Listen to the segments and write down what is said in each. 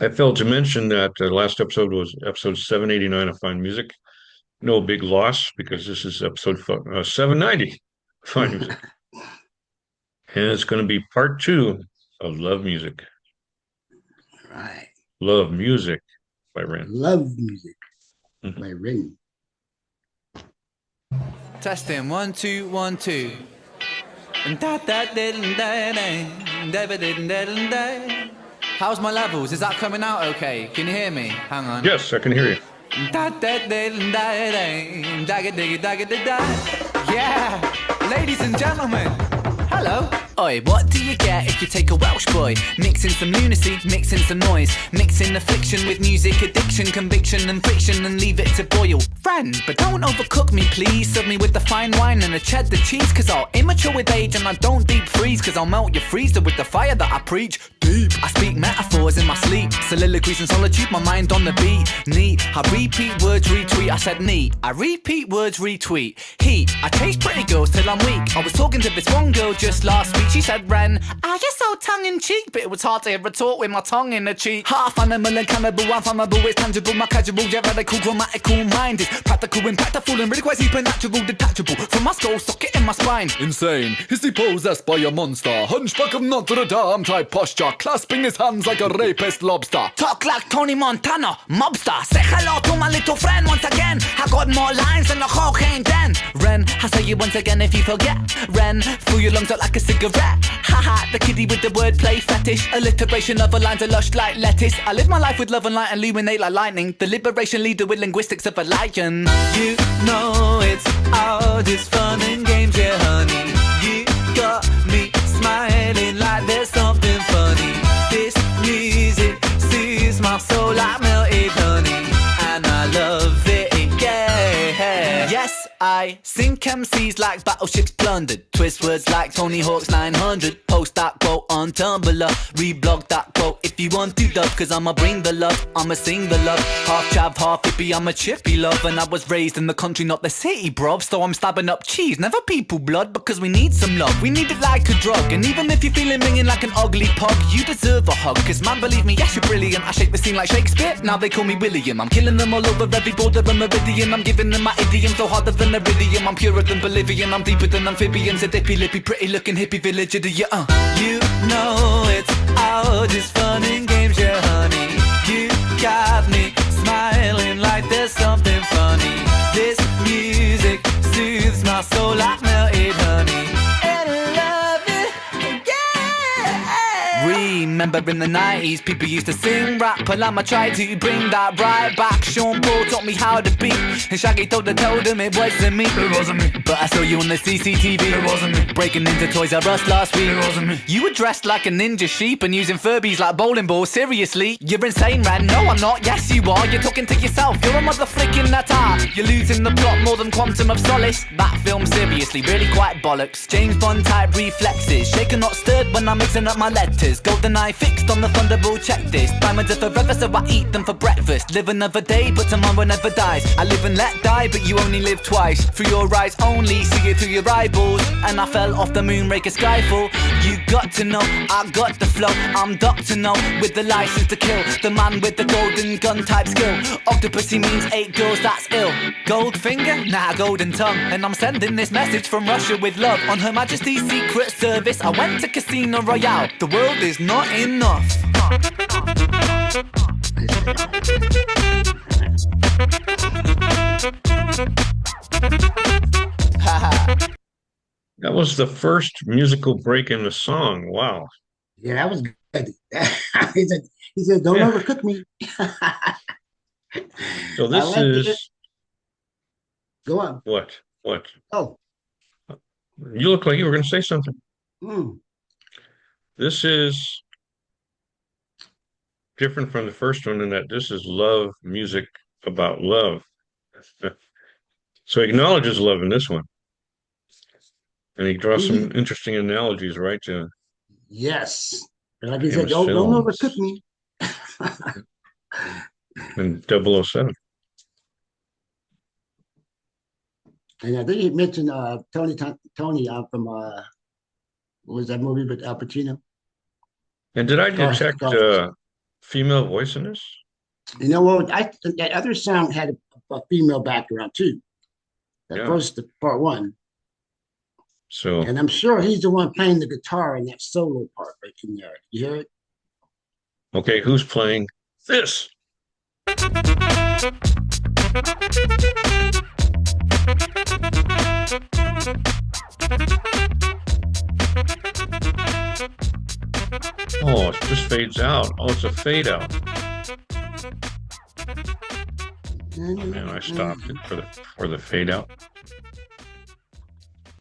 I failed to mention that the last episode was episode 789 of Fine Music. No big loss because this is episode 790 of Fine Music. And it's going to be part two of Love Music. Right. Love Music by REN. Love Music by REN. Testing 1 2 1 2. How's my levels? Is that coming out okay? Can you hear me? Hang on. Yes, I can hear you. Yeah, ladies and gentlemen, hello. Oi, what do you get if you take a Welsh boy? Mix in some lunacy, mix in some noise, mix in affliction with music addiction, conviction and friction, and leave it to boil. Friend, but don't overcook me please. Serve me with the fine wine and the cheddar cheese, cause I'll immature with age and I don't deep freeze, cause I'll melt your freezer with the fire that I preach. Deep, I speak metaphors in my sleep, soliloquies and solitude, my mind on the beat. Neat, I repeat words retweet, I said neat. I repeat words retweet. Heat, I chase pretty girls till I'm weak. I was talking to this one girl just last week. She said, Ren, you're so tongue-in-cheek, but it was hard to hear her talk with my tongue in her cheek. Half animal and cannibal, I'm flammable, it's tangible, my casual, yeah, radical, grammatical mind is practical, impactful, and really quite supernatural, detachable from my skull socket in my spine. Insane, is he possessed by a monster? Hunchback of Notre Dame type posture, clasping his hands like a rapist lobster. Talk like Tony Montana, mobster. Say hello to my little friend once again. I got more lines than a cocaine den. Ren, I say you once again if you forget. Ren, fill your lungs out like a cigarette. Haha, the kiddie with the wordplay fetish. Alliteration of a lines of lush like lettuce. I live my life with love and light, illuminate like lightning. The liberation leader with linguistics of a lion. You know it's all just fun and games, yeah honey. You got me smiling like there's something funny. This music soothes my soul like melted honey, and I love it, yeah. Yes, I sink MCs like battleships plundered. Twist words like Tony Hawk's 900. Post that quote on Tumblr. Reblog that quote if you want to dub, cause I'ma bring the love, I'ma sing the love. Half chav, half hippie, I'm a chippy love. And I was raised in the country, not the city, bruv. So I'm stabbing up cheese, never people blood, because we need some love. We need it like a drug. And even if you're feeling ringing like an ugly pug, you deserve a hug, cause man, believe me, yes, you're brilliant. I shake the scene like Shakespeare, now they call me William. I'm killing them all over every border and meridian. I'm giving them my idiom, so harder than iridium. I'm purer than Bolivian, I'm deeper than amphibians. A dippy lippy, pretty looking hippie village of the year. You know it's all just fun and games, yeah honey. You got me smiling like there's something funny. This music soothes my soul like melted honey, and I love it, yeah. Remember in the 90s, people used to sing rap, and I'ma try to bring that right back. Sean Paul taught me how to beat, and Shaggy told him it wasn't me. It wasn't me. But I saw you on the CCTV. It wasn't me. Breaking into Toys R Us last week. It wasn't me. You were dressed like a ninja sheep and using Furbies like bowling balls. Seriously, you're insane, Ran. No, I'm not. Yes, you are. You're talking to yourself. You're a mother flicking that art. You're losing the plot more than Quantum of Solace. That film, seriously, really quite bollocks. James Bond type reflexes. Shaken, not stirred when I'm mixing up my letters. Golden eye fixed on the Thunderbolt checklist. Diamonds are forever, so I eat them for breakfast. Live another day, but tomorrow never dies. I live and let die, but you only live twice. Through your eyes only, see it through your eyeballs. And I fell off the moonraker skyfall. You got to know, I got the flow. I'm Dr. No, with the license to kill. The man with the golden gun type skill. Octopusy means 8 girls, that's ill. Goldfinger? Nah, golden tongue. And I'm sending this message from Russia with love. On Her Majesty's Secret Service, I went to Casino Royale. The world is not enough. That was the first musical break in the song. Wow. Yeah, that was good. he said, don't overcook me. So this is Go on. what? What? Oh. You look like you were going to say something. Mm. This is different from the first one in that this is love music about love. So he acknowledges love in this one. And he draws some interesting analogies, right? To Yes. Like he said, famous don't films overcook me. in 007. And I think he mentioned Tony from what was that movie with Al Pacino? And did I detect female voice in this? You know what? That other song had a female background too. That Yeah. first the part one. So And I'm sure he's the one playing the guitar in that solo part right in there. You hear it? okay, who's playing this? Oh, it just fades out. Oh, it's a fade out. Man, I stopped it for the fade out.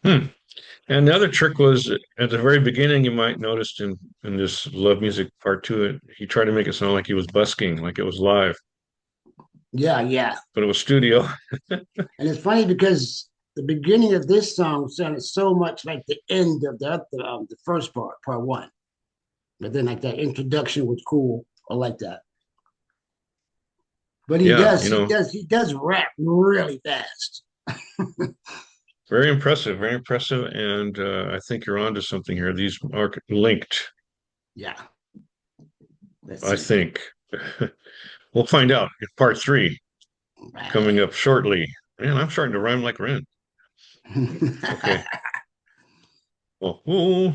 And the other trick was at the very beginning, you might notice in this Love Music Part Two, he tried to make it sound like he was busking, like it was live, Yeah, yeah. but it was studio. And it's funny because the beginning of this song sounded so much like the end of the first part one. But then like that introduction was cool. I like that. But Yeah, he does rap really fast. very impressive, very impressive. And I think you're onto something here. These are linked, Yeah. I think. We'll find out in Part Three Right. coming up shortly. Man, I'm starting to rhyme like Ren. Okay. Well, ooh.